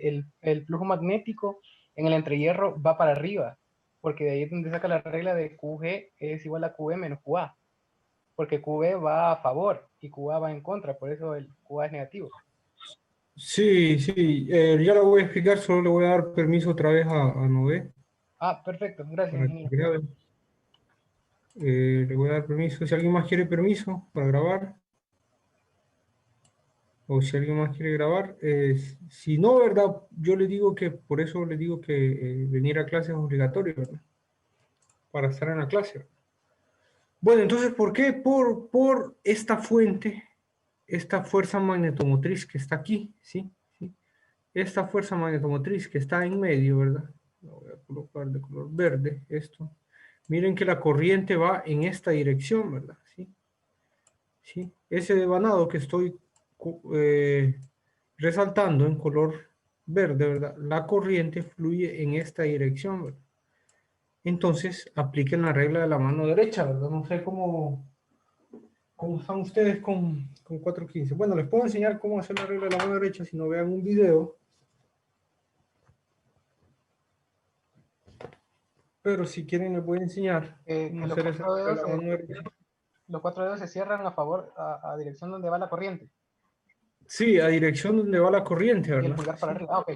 el flujo magnético en el entrehierro va para arriba, porque de ahí es donde saca la regla de QG es igual a QE menos QA, porque QB va a favor y QA va en contra, por eso el QA es negativo. Sí, sí, ya lo voy a explicar, solo le voy a dar permiso otra vez a Noé Ah, perfecto, gracias, para que ingeniero. grabe. Le voy a dar permiso. Si alguien más quiere permiso para grabar, o si alguien más quiere grabar, si no, ¿verdad? Yo le digo que, por eso le digo que venir a clase es obligatorio, ¿verdad? Para estar en la clase. Bueno, entonces, ¿por qué? Por esta fuente, esta fuerza magnetomotriz que está aquí, ¿sí? ¿Sí? Esta fuerza magnetomotriz que está en medio, ¿verdad? Lo voy a colocar de color verde, esto. Miren que la corriente va en esta dirección, ¿verdad? ¿Sí? ¿Sí? Ese devanado que estoy resaltando en color verde, ¿verdad? La corriente fluye en esta dirección, ¿verdad? Entonces, apliquen la regla de la mano derecha, ¿verdad? No sé cómo están ustedes con 415. Bueno, les puedo enseñar cómo hacer la regla de la mano derecha si no vean un video. Pero si quieren les voy a enseñar cómo Que hacer esa regla de la mano derecha. los cuatro dedos se cierran a favor, a dirección donde va la corriente. Sí, a dirección donde va la corriente, Y el ¿verdad? pulgar para Sí, arriba. Ah, ok.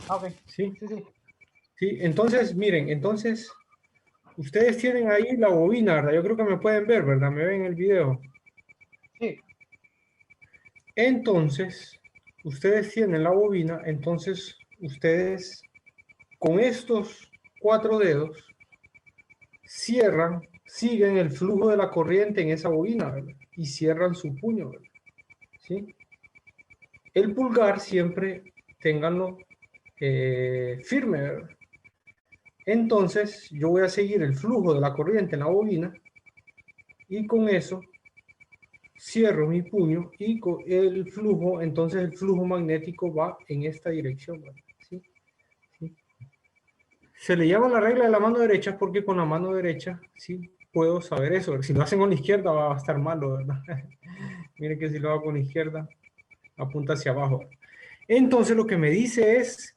Ah, ok. sí, Sí, sí. sí. Entonces, miren, entonces, ustedes tienen ahí la bobina, ¿verdad? Yo creo que me pueden ver, ¿verdad? Me ven el video. Sí. Entonces, ustedes tienen la bobina, entonces, ustedes con estos 4 dedos cierran, siguen el flujo de la corriente en esa bobina, ¿verdad? Y cierran su puño, ¿verdad? ¿Sí? El pulgar siempre ténganlo firme, ¿verdad? Entonces yo voy a seguir el flujo de la corriente en la bobina y con eso cierro mi puño y con el flujo, entonces el flujo magnético va en esta dirección, ¿verdad? ¿Sí? ¿Sí? Se le llama la regla de la mano derecha porque con la mano derecha sí puedo saber eso. Si lo hacen con la izquierda va a estar malo, ¿verdad? Miren que si lo hago con la izquierda apunta hacia abajo. Entonces lo que me dice es,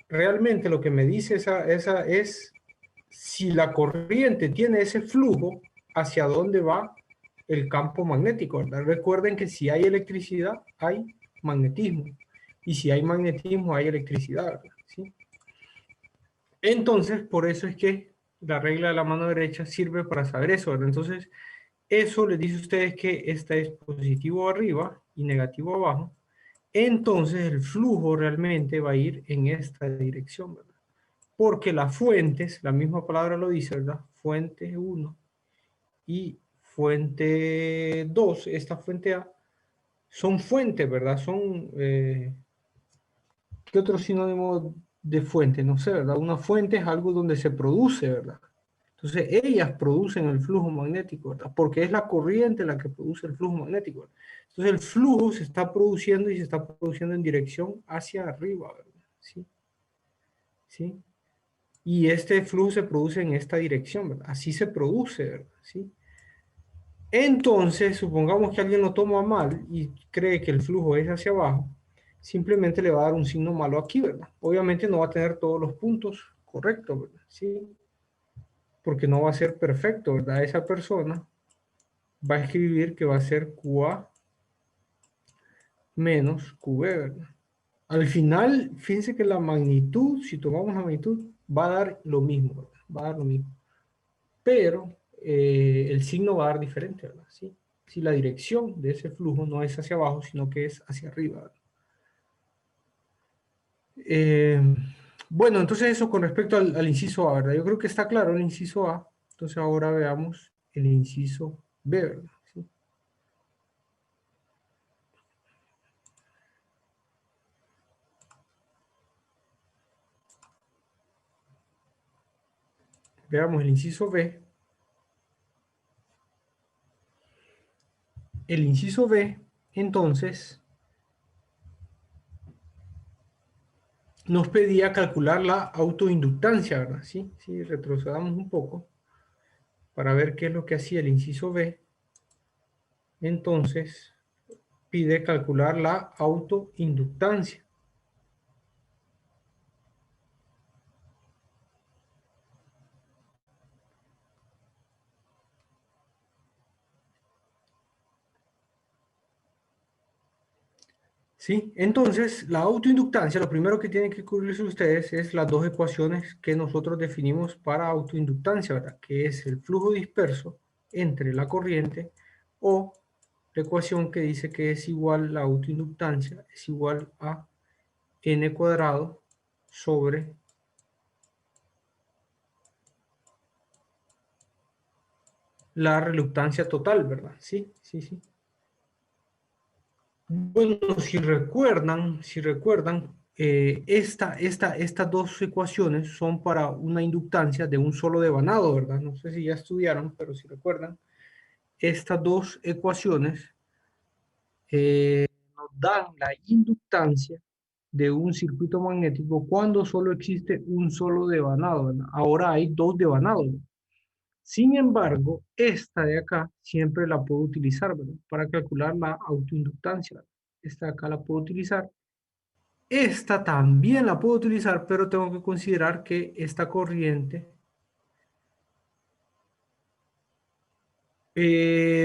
realmente lo que me dice esa es si la corriente tiene ese flujo, hacia dónde va el campo magnético, ¿verdad? Recuerden que si hay electricidad, hay magnetismo. Y si hay magnetismo, hay electricidad, ¿verdad? ¿Sí? Entonces, por eso es que la regla de la mano derecha sirve para saber eso, ¿verdad? Entonces, eso les dice a ustedes que esta es positivo arriba y negativo abajo. Entonces, el flujo realmente va a ir en esta dirección, ¿verdad? Porque las fuentes, la misma palabra lo dice, ¿verdad? Fuente 1 y fuente 2, esta fuente A, son fuentes, ¿verdad? Son, ¿qué otro sinónimo de fuente? No sé, ¿verdad? Una fuente es algo donde se produce, ¿verdad? Entonces, ellas producen el flujo magnético, ¿verdad? Porque es la corriente la que produce el flujo magnético, ¿verdad? Entonces, el flujo se está produciendo y se está produciendo en dirección hacia arriba, ¿verdad? ¿Sí? ¿Sí? Y este flujo se produce en esta dirección, ¿verdad? Así se produce, ¿verdad? ¿Sí? Entonces, supongamos que alguien lo toma mal y cree que el flujo es hacia abajo, simplemente le va a dar un signo malo aquí, ¿verdad? Obviamente no va a tener todos los puntos correctos, ¿verdad? Sí, porque no va a ser perfecto, ¿verdad? Esa persona va a escribir que va a ser QA menos QB, ¿verdad? Al final, fíjense que la magnitud, si tomamos la magnitud, va a dar lo mismo, ¿verdad? Va a dar lo mismo. Pero el signo va a dar diferente, ¿verdad? ¿Sí? Si la dirección de ese flujo no es hacia abajo, sino que es hacia arriba. Eh, bueno, entonces eso con respecto al inciso A, ¿verdad? Yo creo que está claro el inciso A. Entonces ahora veamos el inciso B, ¿verdad? ¿Sí? Veamos el inciso B. El inciso B, entonces, nos pedía calcular la autoinductancia, ¿verdad? Sí, sí, retrocedamos un poco para ver qué es lo que hacía el inciso B. Entonces, pide calcular la autoinductancia. ¿Sí? Entonces, la autoinductancia, lo primero que tienen que cubrirse ustedes es las dos ecuaciones que nosotros definimos para autoinductancia, ¿verdad? Que es el flujo disperso entre la corriente o la ecuación que dice que es igual, la autoinductancia es igual a n cuadrado sobre la reluctancia total, ¿verdad? Sí, sí, sí. Bueno, si recuerdan, estas dos ecuaciones son para una inductancia de un solo devanado, ¿verdad? No sé si ya estudiaron, pero si recuerdan, estas dos ecuaciones nos dan la inductancia de un circuito magnético cuando solo existe un solo devanado, ¿verdad? Ahora hay dos devanados. Sin embargo, esta de acá siempre la puedo utilizar, ¿verdad? Para calcular la autoinductancia. Esta de acá la puedo utilizar. Esta también la puedo utilizar, pero tengo que considerar que esta corriente,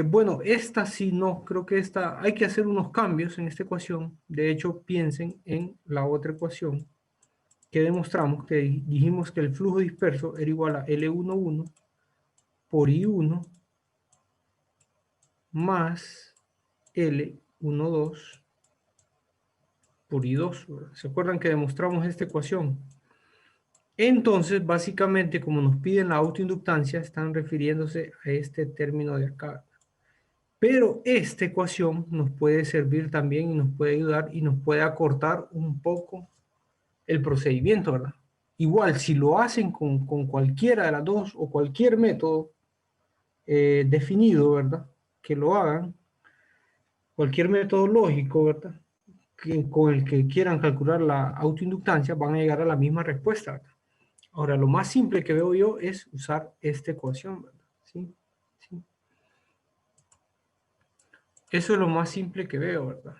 bueno, esta sí no, creo que esta, hay que hacer unos cambios en esta ecuación. De hecho, piensen en la otra ecuación que demostramos, que dijimos que el flujo disperso era igual a L11 por I1 más L12 por I2. ¿Se acuerdan que demostramos esta ecuación? Entonces, básicamente, como nos piden la autoinductancia, están refiriéndose a este término de acá. Pero esta ecuación nos puede servir también y nos puede ayudar y nos puede acortar un poco el procedimiento, ¿verdad? Igual, si lo hacen con cualquiera de las dos o cualquier método definido, ¿verdad? Que lo hagan, cualquier método lógico, ¿verdad? Con el que quieran calcular la autoinductancia, van a llegar a la misma respuesta, ¿verdad? Ahora, lo más simple que veo yo es usar esta ecuación, ¿verdad? ¿Sí? ¿Sí? Eso es lo más simple que veo, ¿verdad?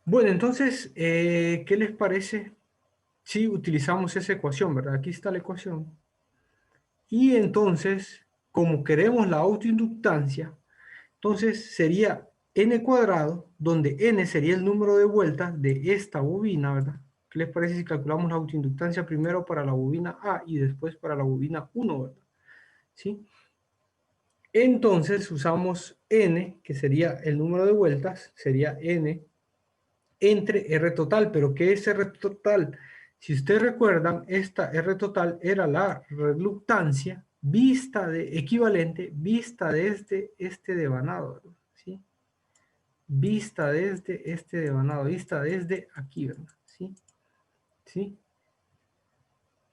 Bueno, entonces, ¿qué les parece si utilizamos esa ecuación, ¿verdad? Aquí está la ecuación. Y entonces, como queremos la autoinductancia, entonces sería n cuadrado, donde n sería el número de vueltas de esta bobina, ¿verdad? ¿Qué les parece si calculamos la autoinductancia primero para la bobina A y después para la bobina 1, ¿verdad? ¿Sí? Entonces usamos n, que sería el número de vueltas, sería n entre R total. ¿Pero qué es R total? Si ustedes recuerdan, esta R total era la reluctancia vista de, equivalente vista desde este devanado, ¿sí? Vista desde este devanado, vista desde aquí, ¿verdad? ¿Sí? ¿Sí?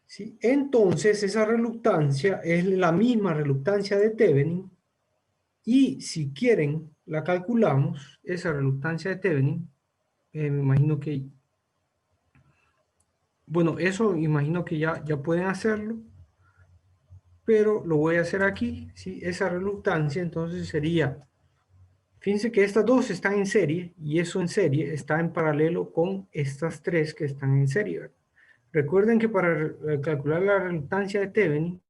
¿Sí? Entonces, esa reluctancia es la misma reluctancia de Thevenin, y si quieren, la calculamos, esa reluctancia de Thevenin, me imagino que, bueno, eso imagino que ya pueden hacerlo, pero lo voy a hacer aquí, ¿sí? Esa reluctancia entonces sería, fíjense que estas dos están en serie, y eso en serie está en paralelo con estas tres que están en serie, ¿verdad? Recuerden que para calcular la reluctancia de Thevenin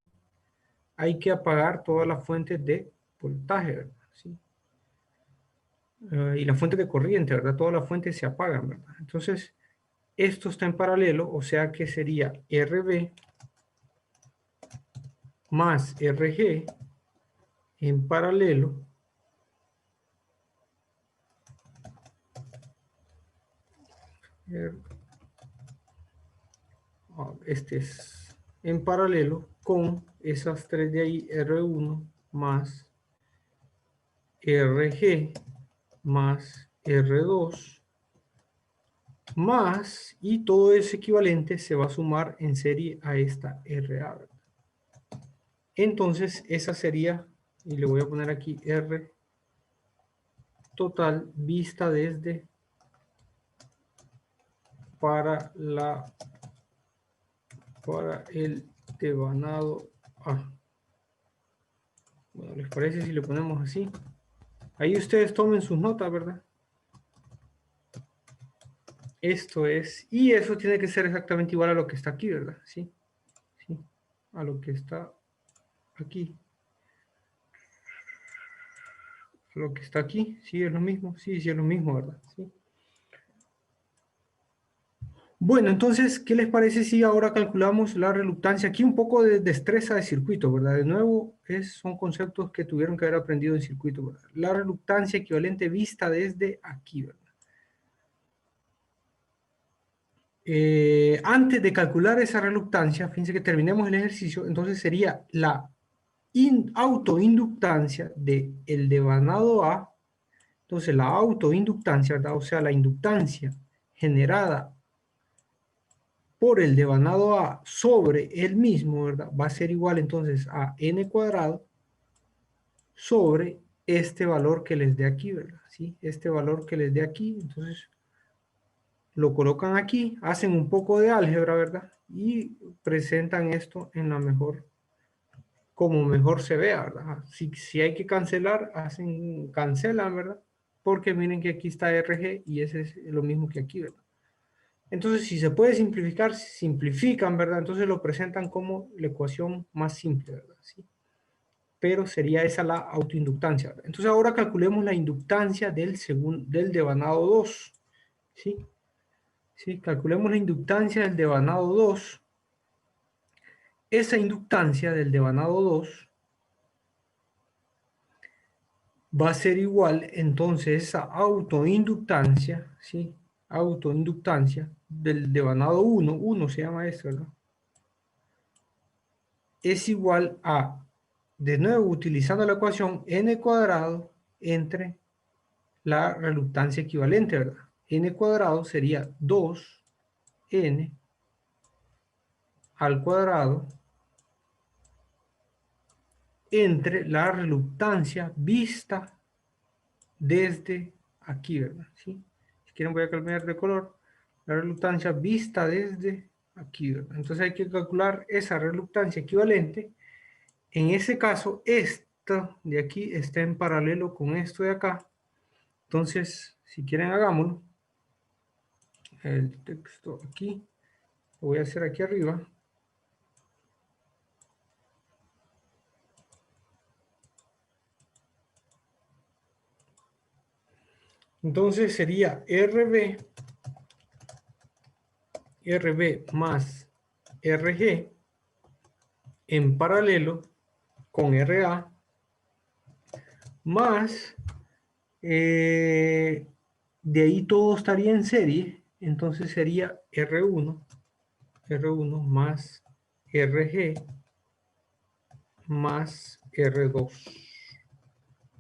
hay que apagar todas las fuentes de voltaje, ¿verdad? ¿Sí? Y la fuente de corriente, ¿verdad? Todas las fuentes se apagan, ¿verdad? Entonces, esto está en paralelo, o sea que sería RB más RG en paralelo este es en paralelo con esas tres de ahí, R1 más RG más R2 más, y todo ese equivalente se va a sumar en serie a esta RA. Entonces esa sería, y le voy a poner aquí R total vista desde para el devanado A. Bueno, ¿les parece si le ponemos así? Ahí ustedes tomen sus notas, ¿verdad? Esto es, y eso tiene que ser exactamente igual a lo que está aquí, ¿verdad? Sí, sí, a lo que está aquí. lo que está aquí, ¿sí es lo mismo? Sí, sí es lo mismo, ¿verdad? Sí. Bueno, entonces, ¿qué les parece si ahora calculamos la reluctancia? Aquí un poco de destreza de circuito, ¿verdad? De nuevo, son conceptos que tuvieron que haber aprendido en circuito, ¿verdad? La reluctancia equivalente vista desde aquí, ¿verdad? Antes de calcular esa reluctancia, fíjense que terminemos el ejercicio, entonces sería la autoinductancia del devanado A. Entonces la autoinductancia, ¿verdad? O sea, la inductancia generada por el devanado A sobre el mismo, ¿verdad? Va a ser igual entonces a n cuadrado sobre este valor que les dé aquí, ¿verdad? ¿Sí? Este valor que les dé aquí, entonces lo colocan aquí, hacen un poco de álgebra, ¿verdad? Y presentan esto en la mejor, como mejor se vea, ¿verdad? Si hay que cancelar, cancelan, ¿verdad? Porque miren que aquí está RG y ese es lo mismo que aquí, ¿verdad? Entonces, si se puede simplificar, simplifican, ¿verdad? Entonces lo presentan como la ecuación más simple, ¿verdad? ¿Sí? Pero sería esa la autoinductancia, ¿verdad? Entonces ahora calculemos la inductancia del devanado 2, ¿sí? ¿Sí? Calculemos la inductancia del devanado 2. Esa inductancia del devanado 2 va a ser igual, entonces, esa autoinductancia, ¿sí? Autoinductancia del devanado 1 se llama esto, ¿verdad? Es igual a, de nuevo, utilizando la ecuación n cuadrado entre la reluctancia equivalente, ¿verdad? N cuadrado sería 2n al cuadrado entre la reluctancia vista desde aquí, ¿verdad? ¿Sí? Si quieren voy a cambiar de color. La reluctancia vista desde aquí, ¿verdad? Entonces hay que calcular esa reluctancia equivalente. En ese caso, esta de aquí está en paralelo con esto de acá. Entonces, si quieren hagámoslo. El texto aquí, lo voy a hacer aquí arriba. Entonces sería RB más RG en paralelo con RA más, de ahí todo estaría en serie, entonces sería R1 más RG más R2,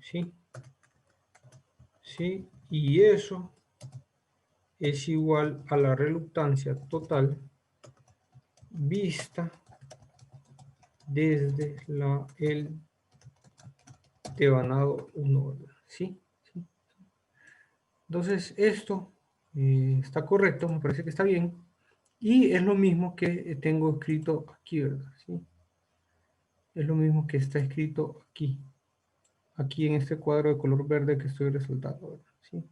¿sí? ¿Sí? Y eso es igual a la reluctancia total vista desde el devanado 1, ¿sí? ¿Sí? Entonces esto está correcto, me parece que está bien, y es lo mismo que tengo escrito aquí, ¿verdad? ¿Sí? Es lo mismo que está escrito aquí en este cuadro de color verde que estoy resaltando, ¿verdad? ¿Sí?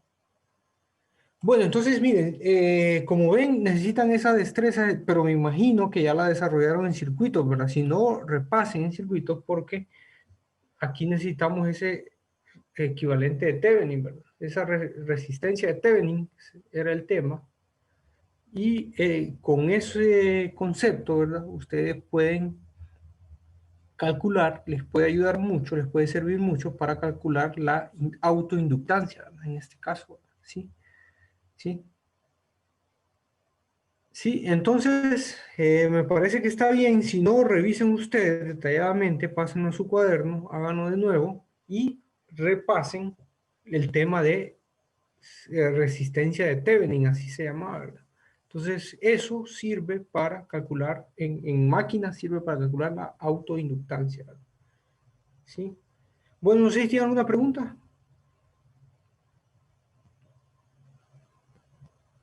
Bueno, entonces miren, como ven, necesitan esa destreza, pero me imagino que ya la desarrollaron en circuitos, ¿verdad? Si no, repasen en circuitos porque aquí necesitamos ese equivalente de Thevenin, ¿verdad? Esa resistencia de Thevenin era el tema. Y con ese concepto, ¿verdad? Ustedes pueden calcular, les puede ayudar mucho, les puede servir mucho para calcular la autoinductancia, ¿verdad? En este caso, ¿sí? ¿Sí? Sí, entonces me parece que está bien. Si no, revisen ustedes detalladamente, pasen a su cuaderno, háganlo de nuevo y repasen el tema de resistencia de Thevenin, así se llama, ¿verdad? Entonces, eso sirve para calcular, en máquinas sirve para calcular la autoinductancia, ¿verdad? ¿Sí? Bueno, no sé si tienen alguna pregunta.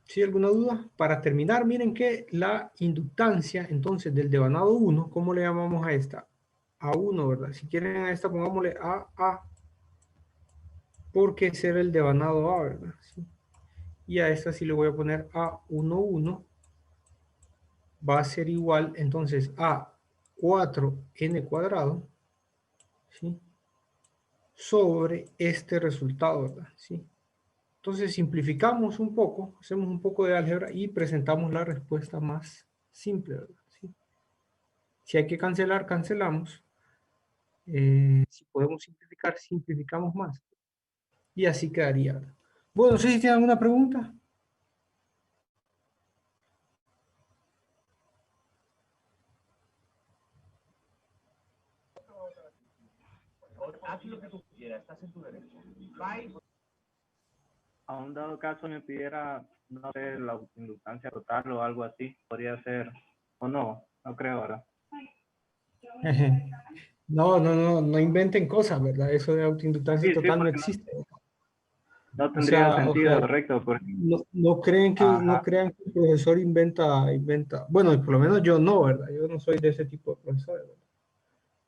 ¿Sí? ¿Alguna duda? Para terminar, miren que la inductancia, entonces, del devanado 1, ¿cómo le llamamos a esta? A1, ¿verdad? Si quieren a esta, pongámosle AA, porque ese era el devanado A, ¿verdad? ¿Sí? Y a esta sí le voy a poner A11, va a ser igual, entonces, a 4n cuadrado, ¿sí? sobre este resultado, ¿verdad? ¿Sí? Entonces simplificamos un poco, hacemos un poco de álgebra y presentamos la respuesta más simple, ¿verdad? ¿Sí? Si hay que cancelar, cancelamos. Si podemos simplificar, simplificamos más. Y así quedaría, ¿verdad? Bueno, no sé si tienen alguna pregunta. Haz lo que tú quieras, estás en tu derecho. Bye. A un dado caso me pidiera, no sé, la inductancia total o algo así, podría ser, o no, no creo ahora. No inventen cosas, ¿verdad? Eso de autoinductancia Sí, total no porque existe. no O tendría sea, sentido, correcto, porque, no crean no ajá, crean que el profesor inventa. Bueno, por lo menos yo no, ¿verdad? Yo no soy de ese tipo de profesor, ¿verdad?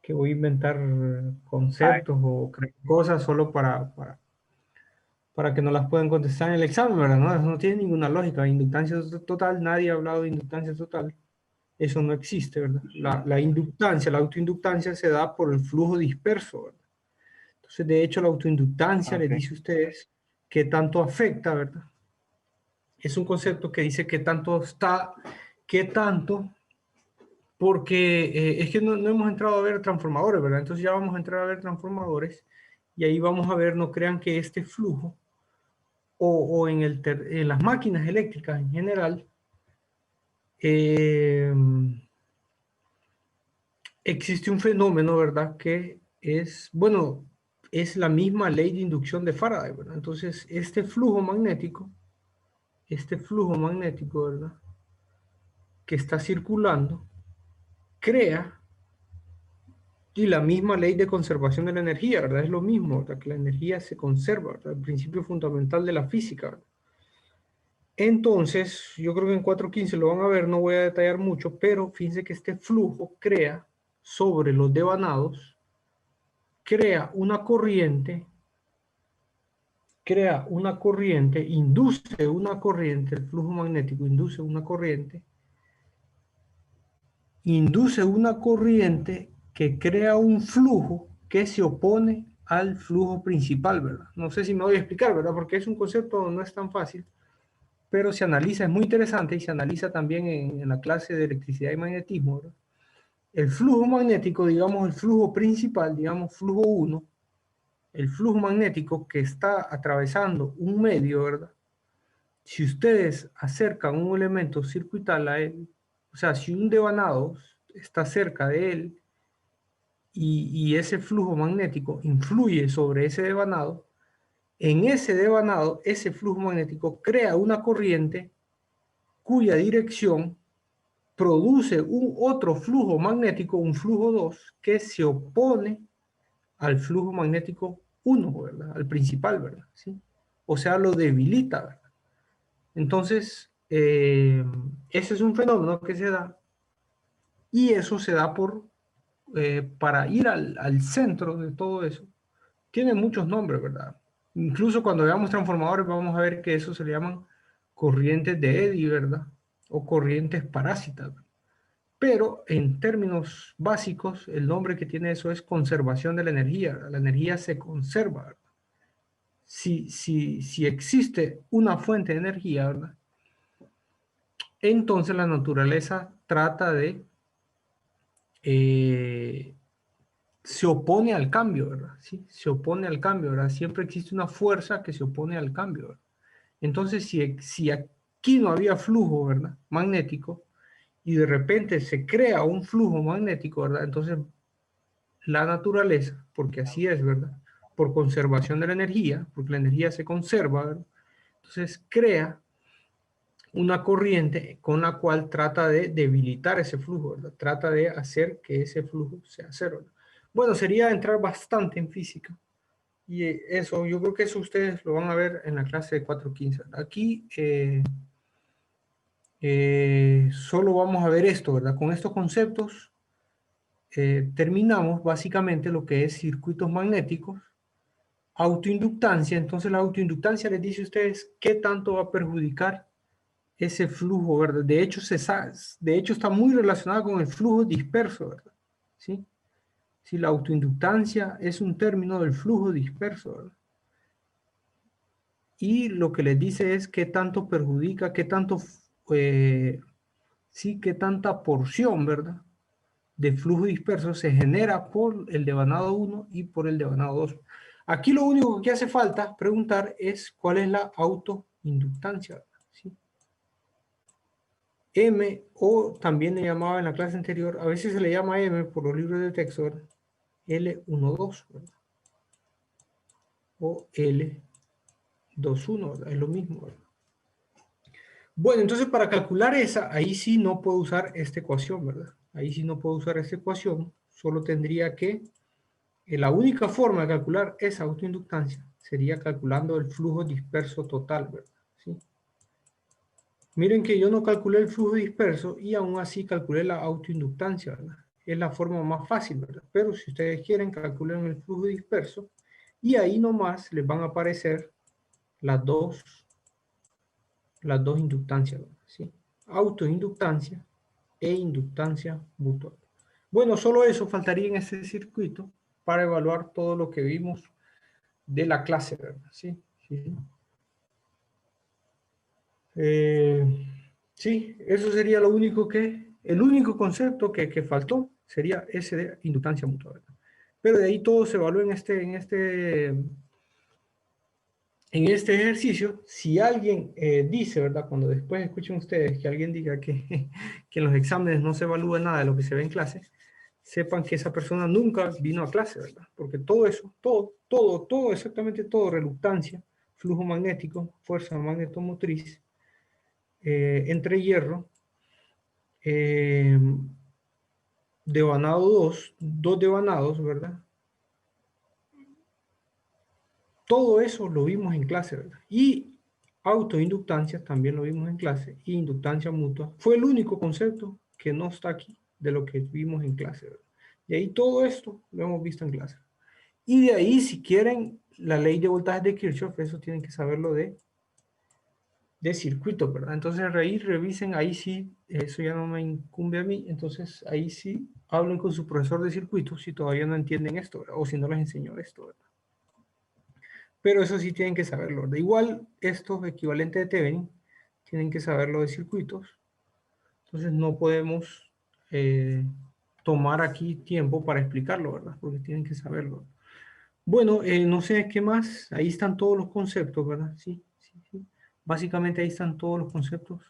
Que voy a inventar ay, conceptos o crear cosas solo para que no las puedan contestar en el examen, ¿verdad? No, eso no tiene ninguna lógica. Inductancia total, nadie ha hablado de inductancia total. Eso no existe, ¿verdad? La inductancia, la autoinductancia se da por el flujo disperso, ¿verdad? Entonces, de hecho, la autoinductancia les ok, dice a ustedes qué tanto afecta, ¿verdad? Es un concepto que dice qué tanto está, qué tanto, porque es que no hemos entrado a ver transformadores, ¿verdad? Entonces ya vamos a entrar a ver transformadores y ahí vamos a ver, no crean que este flujo o en las máquinas eléctricas en general, eh, existe un fenómeno, ¿verdad? Que es, bueno, es la misma ley de inducción de Faraday, ¿verdad? Entonces, este flujo magnético, ¿verdad? Que está circulando, crea, y la misma ley de conservación de la energía, ¿verdad? Es lo mismo, ¿verdad? Que la energía se conserva, ¿verdad? El principio fundamental de la física, ¿verdad? Entonces, yo creo que en 4.15 lo van a ver, no voy a detallar mucho, pero fíjense que este flujo crea sobre los devanados, induce una corriente, el flujo magnético induce una corriente que crea un flujo que se opone al flujo principal, ¿verdad? No sé si me voy a explicar, ¿verdad? Porque es un concepto, no es tan fácil, pero se analiza, es muy interesante y se analiza también en la clase de electricidad y magnetismo, ¿verdad? El flujo magnético, digamos, el flujo principal, digamos, flujo 1, el flujo magnético que está atravesando un medio, ¿verdad? Si ustedes acercan un elemento circuital a él, o sea, si un devanado está cerca de él y ese flujo magnético influye sobre ese devanado, en ese devanado, ese flujo magnético crea una corriente cuya dirección produce un otro flujo magnético, un flujo 2, que se opone al flujo magnético 1, ¿verdad? Al principal, ¿verdad? ¿Sí? O sea, lo debilita, ¿verdad? Entonces, ese es un fenómeno que se da y eso se da para ir al centro de todo eso. Tiene muchos nombres, ¿verdad? Incluso cuando veamos transformadores vamos a ver que eso se le llaman corrientes de Eddy, ¿verdad? O corrientes parásitas. Pero en términos básicos, el nombre que tiene eso es conservación de la energía. La energía se conserva, ¿verdad? Si existe una fuente de energía, ¿verdad? Entonces la naturaleza trata eh, se opone al cambio, ¿verdad? ¿Sí? Se opone al cambio, ¿verdad? Siempre existe una fuerza que se opone al cambio, ¿verdad? Entonces, si aquí no había flujo, ¿verdad? Magnético, y de repente se crea un flujo magnético, ¿verdad? Entonces, la naturaleza, porque así es, ¿verdad? Por conservación de la energía, porque la energía se conserva, ¿verdad? Entonces, crea una corriente con la cual trata de debilitar ese flujo, ¿verdad? Trata de hacer que ese flujo sea cero, ¿verdad? Bueno, sería entrar bastante en física. Y eso, yo creo que eso ustedes lo van a ver en la clase de 4.15. Aquí solo vamos a ver esto, ¿verdad? Con estos conceptos terminamos básicamente lo que es circuitos magnéticos, autoinductancia. Entonces la autoinductancia les dice a ustedes qué tanto va a perjudicar ese flujo, ¿verdad? De hecho está muy relacionado con el flujo disperso, ¿verdad? ¿Sí? Si la autoinductancia es un término del flujo disperso, ¿verdad? Y lo que les dice es qué tanto perjudica, qué tanto, sí, qué tanta porción, ¿verdad?, de flujo disperso se genera por el devanado 1 y por el devanado 2. Aquí lo único que hace falta preguntar es cuál es la autoinductancia, ¿sí? M, o también le llamaba en la clase anterior, a veces se le llama M por los libros de texto, ¿verdad?, L12, ¿verdad?, o L21, ¿verdad?, es lo mismo, ¿verdad? Bueno, entonces para calcular esa, ahí sí no puedo usar esta ecuación, ¿verdad? Ahí sí no puedo usar esta ecuación, solo tendría que, la única forma de calcular esa autoinductancia sería calculando el flujo disperso total, ¿verdad? ¿Sí? Miren que yo no calculé el flujo disperso y aún así calculé la autoinductancia, ¿verdad? Es la forma más fácil, ¿verdad? Pero si ustedes quieren, calculen el flujo disperso y ahí nomás les van a aparecer las dos inductancias, ¿verdad? ¿Sí? Autoinductancia e inductancia mutua. Bueno, solo eso faltaría en este circuito para evaluar todo lo que vimos de la clase, ¿verdad? Sí, sí, sí. Sí, eso sería lo único el único concepto que faltó sería ese de inductancia mutua, ¿verdad? Pero de ahí todo se evalúa en este ejercicio. Si alguien dice, ¿verdad? Cuando después escuchen ustedes que alguien diga que, que en los exámenes no se evalúa nada de lo que se ve en clase, sepan que esa persona nunca vino a clase, ¿verdad? Porque todo eso, todo, exactamente todo, reluctancia, flujo magnético, fuerza magnetomotriz, entre hierro, devanado 2 devanados, ¿verdad? Todo eso lo vimos en clase, ¿verdad? Y autoinductancia también lo vimos en clase, y inductancia mutua fue el único concepto que no está aquí de lo que vimos en clase, ¿verdad? Y ahí todo esto lo hemos visto en clase. Y de ahí, si quieren, la ley de voltaje de Kirchhoff, eso tienen que saberlo de circuitos, ¿verdad? Entonces ahí revisen, ahí sí, eso ya no me incumbe a mí, entonces ahí sí hablen con su profesor de circuitos si todavía no entienden esto, ¿verdad? O si no les enseñó esto, ¿verdad? Pero eso sí tienen que saberlo, ¿verdad? Igual estos equivalentes de Thevenin tienen que saberlo de circuitos, entonces no podemos tomar aquí tiempo para explicarlo, ¿verdad? Porque tienen que saberlo. Bueno, no sé qué más, ahí están todos los conceptos, ¿verdad? Sí, sí, sí. Básicamente ahí están todos los conceptos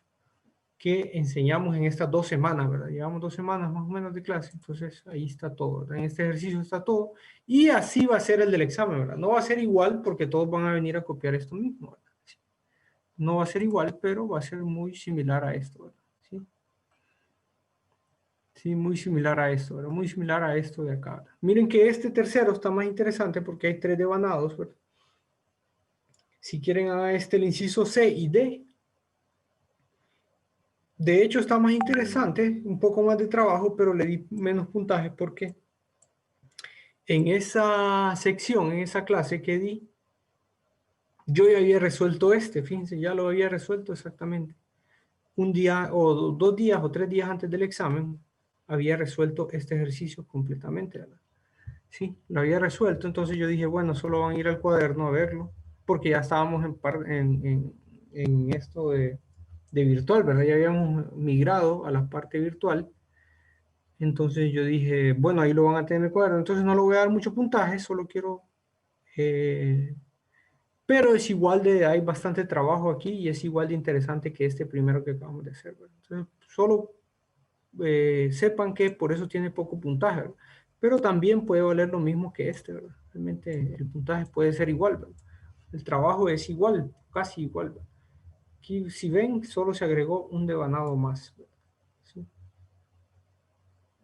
que enseñamos en estas 2 semanas, ¿verdad? Llevamos 2 semanas más o menos de clase, entonces ahí está todo, ¿verdad? En este ejercicio está todo, y así va a ser el del examen, ¿verdad? No va a ser igual porque todos van a venir a copiar esto mismo, ¿verdad? Sí. No va a ser igual, pero va a ser muy similar a esto, ¿verdad? Sí, sí, muy similar a esto, ¿verdad? Muy similar a esto de acá, ¿verdad? Miren que este tercero está más interesante porque hay 3 devanados, ¿verdad? Si quieren a el inciso C y D. De hecho está más interesante, un poco más de trabajo, pero le di menos puntaje porque en esa sección, en esa clase que di, yo ya había resuelto fíjense, ya lo había resuelto exactamente. Un día o 2 días o 3 días antes del examen, había resuelto este ejercicio completamente, ¿verdad? Sí, lo había resuelto, entonces yo dije, bueno, solo van a ir al cuaderno a verlo, porque ya estábamos en esto de virtual, ¿verdad? Ya habíamos migrado a la parte virtual. Entonces yo dije, bueno, ahí lo van a tener en el cuaderno, entonces no le voy a dar mucho puntaje, solo quiero... pero es igual hay bastante trabajo aquí y es igual de interesante que este primero que acabamos de hacer, ¿verdad? Entonces, solo sepan que por eso tiene poco puntaje, ¿verdad? Pero también puede valer lo mismo que ¿verdad? Realmente el puntaje puede ser igual, ¿verdad? El trabajo es igual, casi igual, ¿verdad? Aquí, si ven, solo se agregó un devanado más, ¿verdad? ¿Sí?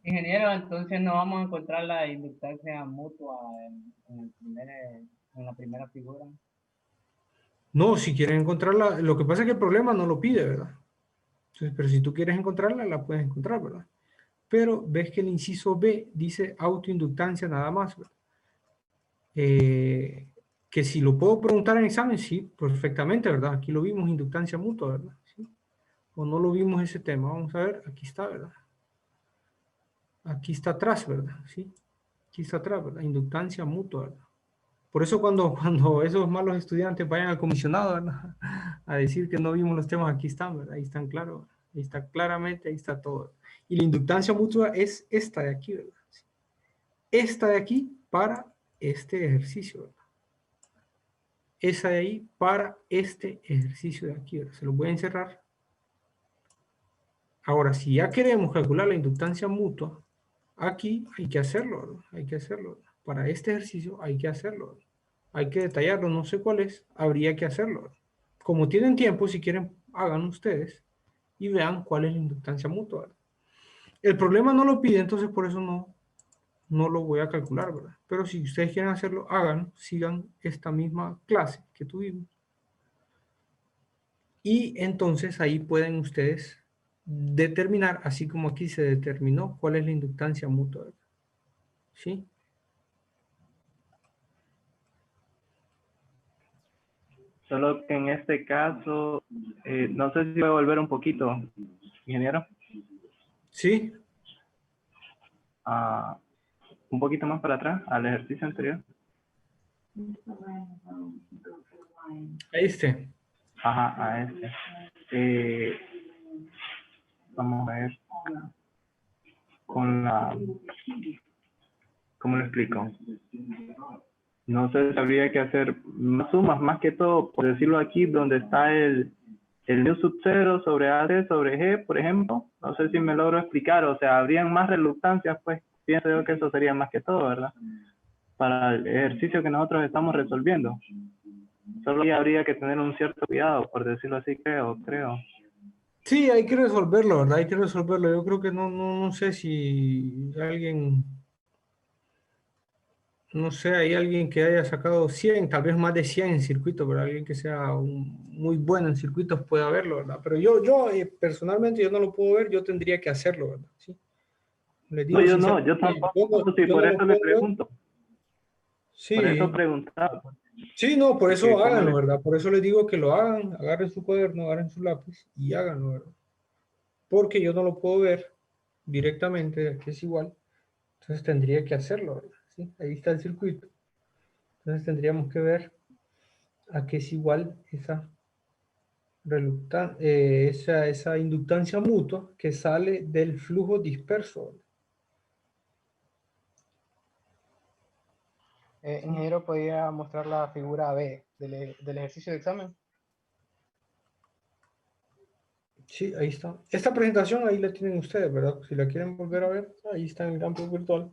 Ingeniero, entonces no vamos a encontrar la inductancia mutua en la primera figura. No, si quieren encontrarla, lo que pasa es que el problema no lo pide, ¿verdad? Entonces, pero si tú quieres encontrarla, la puedes encontrar, ¿verdad? Pero ves que el inciso B dice autoinductancia nada más, ¿verdad? Que si lo puedo preguntar en examen, sí, perfectamente, ¿verdad? Aquí lo vimos, inductancia mutua, ¿verdad? ¿Sí? O no lo vimos ese tema, vamos a ver, aquí está, ¿verdad? Aquí está atrás, ¿verdad? ¿Sí? Aquí está atrás, ¿verdad? Inductancia mutua, ¿verdad? Por eso cuando esos malos estudiantes vayan al comisionado, ¿verdad? A decir que no vimos los temas, aquí están, ¿verdad? Ahí están claros, ¿verdad? Ahí está claramente, ahí está todo. Y la inductancia mutua es esta de aquí, ¿verdad? Esta de aquí para este ejercicio, ¿verdad? Esa de ahí para este ejercicio de aquí, ¿verdad? Se lo voy a encerrar. Ahora, si ya queremos calcular la inductancia mutua, aquí hay que hacerlo, ¿verdad? Hay que hacerlo, ¿verdad? Para este ejercicio hay que hacerlo, ¿verdad? Hay que detallarlo, no sé cuál es, habría que hacerlo, ¿verdad? Como tienen tiempo, si quieren, hagan ustedes y vean cuál es la inductancia mutua, ¿verdad? El problema no lo pide, entonces por eso no lo voy a calcular, ¿verdad? Pero si ustedes quieren hacerlo, hagan, sigan esta misma clase que tuvimos. Y entonces ahí pueden ustedes determinar, así como aquí se determinó, cuál es la inductancia mutua, ¿verdad? ¿Sí? Solo que en este caso, no sé si voy a volver un poquito, ingeniero, ¿Sí? un poquito más para atrás, al ejercicio anterior. Ahí esté. Ajá, a este. Vamos a ver con la, ¿cómo lo explico? No sé si habría que hacer más sumas, más que todo, por decirlo aquí, donde está el mu sub 0 sobre AC sobre G, por ejemplo. No sé si me logro explicar, o sea, habrían más reluctancias, pues pienso yo que eso sería más que todo, ¿verdad? Para el ejercicio que nosotros estamos resolviendo. Solo ahí habría que tener un cierto cuidado, por decirlo así, creo. Sí, hay que resolverlo, ¿verdad? Hay que resolverlo. Yo creo que no sé si alguien, no sé, hay alguien que haya sacado 100, tal vez más de 100 en circuitos, pero alguien que sea muy bueno en circuitos puede haberlo, ¿verdad? Pero yo personalmente yo no lo puedo ver, yo tendría que hacerlo, ¿verdad? ¿Sí? Les No, digo yo sinceramente, tampoco, sí, yo por no lo eso le puedo ver. pregunto, por eso Sí, preguntaba, sí, no, por eso porque como háganlo, le... ¿verdad? Por eso les digo que lo hagan, agarren su cuaderno, agarren su lápiz y háganlo, ¿verdad? Porque yo no lo puedo ver directamente, que es igual. Entonces tendría que hacerlo, ¿verdad? ¿Sí? Ahí está el circuito. Entonces tendríamos que ver a qué es igual esa inductancia mutua que sale del flujo disperso. Ingeniero, ¿podría mostrar la figura B del ejercicio de examen? Sí, ahí está. Esta presentación ahí la tienen ustedes, ¿verdad? Si la quieren volver a ver, ahí está en el campo virtual.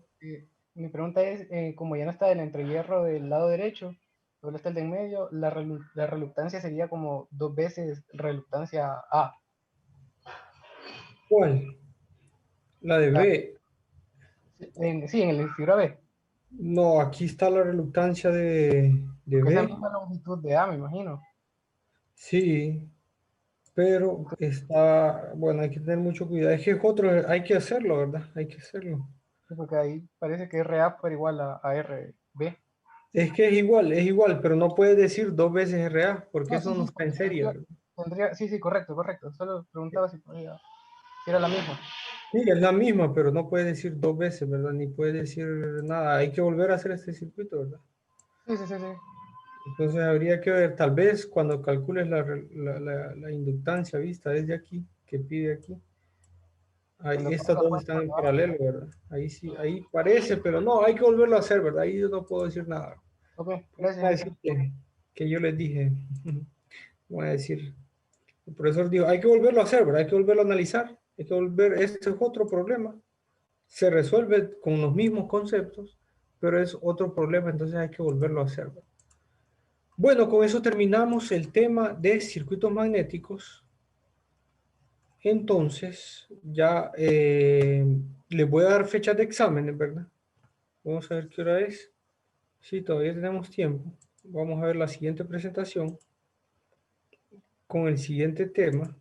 Mi pregunta es, como ya no está el entrehierro del lado derecho, solo está el de en medio, la reluctancia sería como 2 veces reluctancia A. ¿Cuál? La de Ah, B. sí, en el figura B. No, aquí está la reluctancia de Porque esa B. misma longitud de A, me imagino. Sí, pero Entonces, está, bueno, hay que tener mucho cuidado. Es que es otro, hay que hacerlo, ¿verdad? Hay que hacerlo. porque ahí parece que RA por igual a RB. Es que es igual, pero no puedes decir dos veces RA, porque No, eso sí, no sí, está en serie, ¿verdad? sí, sí, correcto, correcto. Solo preguntaba si era la misma. Sí, es la misma, pero no puedes decir dos veces, ¿verdad? Ni puedes decir nada. Hay que volver a hacer este circuito, ¿verdad? Sí, sí, sí, sí. Entonces habría que ver, tal vez cuando calcules la inductancia vista desde aquí, que pide aquí, ahí, Cuando estas ponga dos pues están por en debajo. paralelo, ¿verdad? Ahí sí, ahí parece, pero no, hay que volverlo a hacer, ¿verdad? Ahí yo no puedo decir nada. Ok, Voy a gracias. decir que yo les dije, voy a decir, el profesor dijo, hay que volverlo a hacer, ¿verdad? Hay que volverlo a analizar, hay que volver, este es otro problema, se resuelve con los mismos conceptos, pero es otro problema, entonces hay que volverlo a hacer, ¿verdad? Bueno, con eso terminamos el tema de circuitos magnéticos. Entonces, ya les voy a dar fechas de exámenes, ¿verdad? Vamos a ver qué hora es. Sí, todavía tenemos tiempo. Vamos a ver la siguiente presentación con el siguiente tema,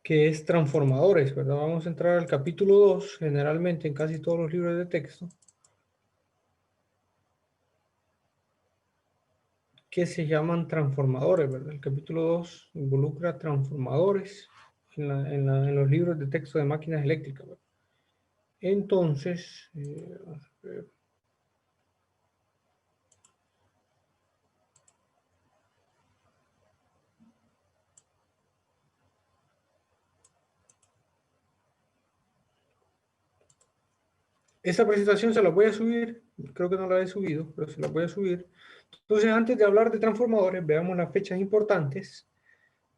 que es transformadores, ¿verdad? Vamos a entrar al capítulo 2, generalmente en casi todos los libros de texto, que se llaman transformadores, ¿verdad? El capítulo 2 involucra transformadores en los libros de texto de máquinas eléctricas, ¿verdad? Entonces, vamos a ver. Esta presentación se la voy a subir, creo que no la he subido, pero se la voy a subir. Entonces, antes de hablar de transformadores, veamos las fechas importantes.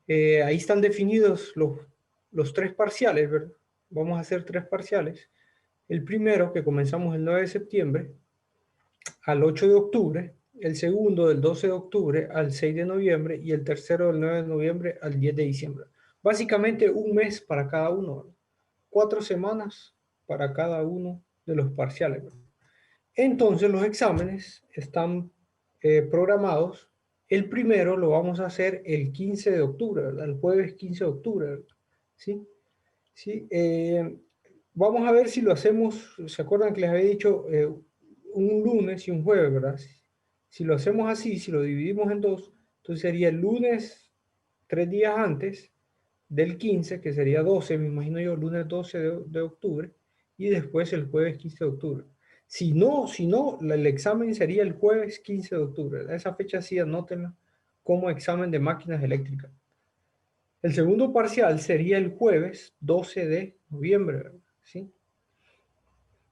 Ahí están definidos los 3 parciales, ¿verdad? Vamos a hacer 3 parciales. El primero, que comenzamos el 9 de septiembre, al 8 de octubre. El segundo, del 12 de octubre al 6 de noviembre. Y el tercero, del 9 de noviembre al 10 de diciembre. Básicamente, un mes para cada uno, ¿verdad? 4 semanas para cada uno de los parciales, ¿verdad? Entonces, los exámenes están programados. El primero lo vamos a hacer el 15 de octubre, ¿verdad? El jueves 15 de octubre, ¿verdad? ¿Sí? ¿Sí? Vamos a ver si lo hacemos, ¿se acuerdan que les había dicho un lunes y un jueves, ¿verdad? Si lo hacemos así, si lo dividimos en 2, entonces sería el lunes 3 días antes del 15, que sería 12, me imagino yo, lunes 12 de octubre, y después el jueves 15 de octubre. Si no, el examen sería el jueves 15 de octubre. Esa fecha sí, anótenla como examen de máquinas eléctricas. El segundo parcial sería el jueves 12 de noviembre, ¿sí?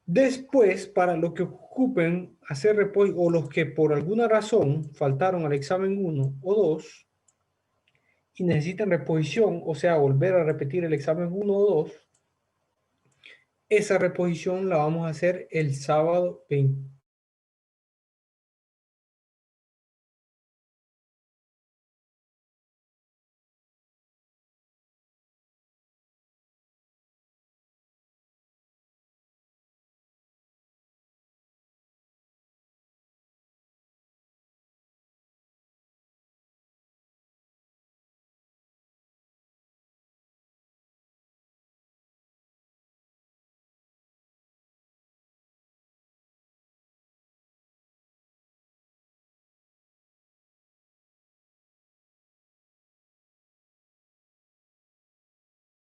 Después, para los que ocupen hacer reposo, o los que por alguna razón faltaron al examen 1 o 2 y necesitan reposición, o sea, volver a repetir el examen 1 o 2, esa reposición la vamos a hacer el sábado 20,